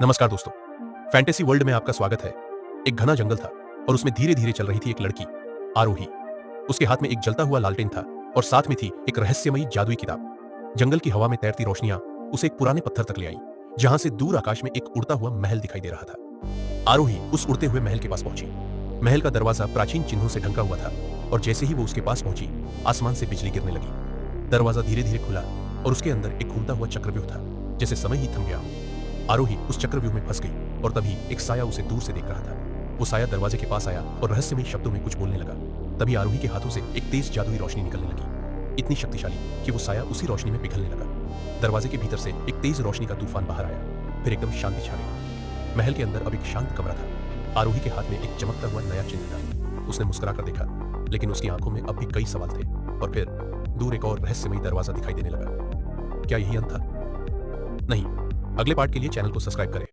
नमस्कार दोस्तों, fantasy world में आपका स्वागत है। एक घना जंगल था और उसमें धीरे धीरे चल रही थी एक लड़की, आरोही। उसके हाथ में एक जलता हुआ लालटेन था और साथ में थी एक रहस्यमयी जादुई किताब। जंगल की हवा में तैरती रोशनियां उसे एक पुराने पत्थर तक ले आई, जहां से दूर आकाश में एक उड़ता हुआ महल दिखाई दे रहा था। आरोही उस उड़ते हुए महल के पास पहुंची। महल का दरवाजा प्राचीन चिन्हों से ढंका हुआ था और जैसे ही वो उसके पास पहुंची, आसमान से बिजली गिरने लगी। दरवाजा धीरे धीरे खुला और उसके अंदर एक घूमता हुआ चक्रव्यूह था, जैसे समय ही थम गया। आरोही उस चक्रव्यूह में फंस गई और तभी एक साया उसे दूर से देख रहा था। वो साया दरवाजे के पास आया और रहस्यमयी शब्दों में कुछ बोलने लगा। तभी आरोही के हाथों से एक तेज जादुई रोशनी निकलने लगी, इतनी शक्तिशाली कि वो साया उसी रोशनी में पिघलने लगा। दरवाजे के भीतर से एक तेज रोशनी का तूफान बाहर आया, फिर एकदम शांति छा गई। महल के अंदर अब एक शांत कमरा था। आरोही के हाथ में एक चमकता हुआ नया चिन्ह था। उसने मुस्कुराकर देखा, लेकिन उसकी आंखों में अब भी कई सवाल थे। और फिर दूर एक और रहस्यमयी दरवाजा दिखाई देने लगा। क्या यही अंत था? नहीं। अगले पार्ट के लिए चैनल को सब्सक्राइब करें।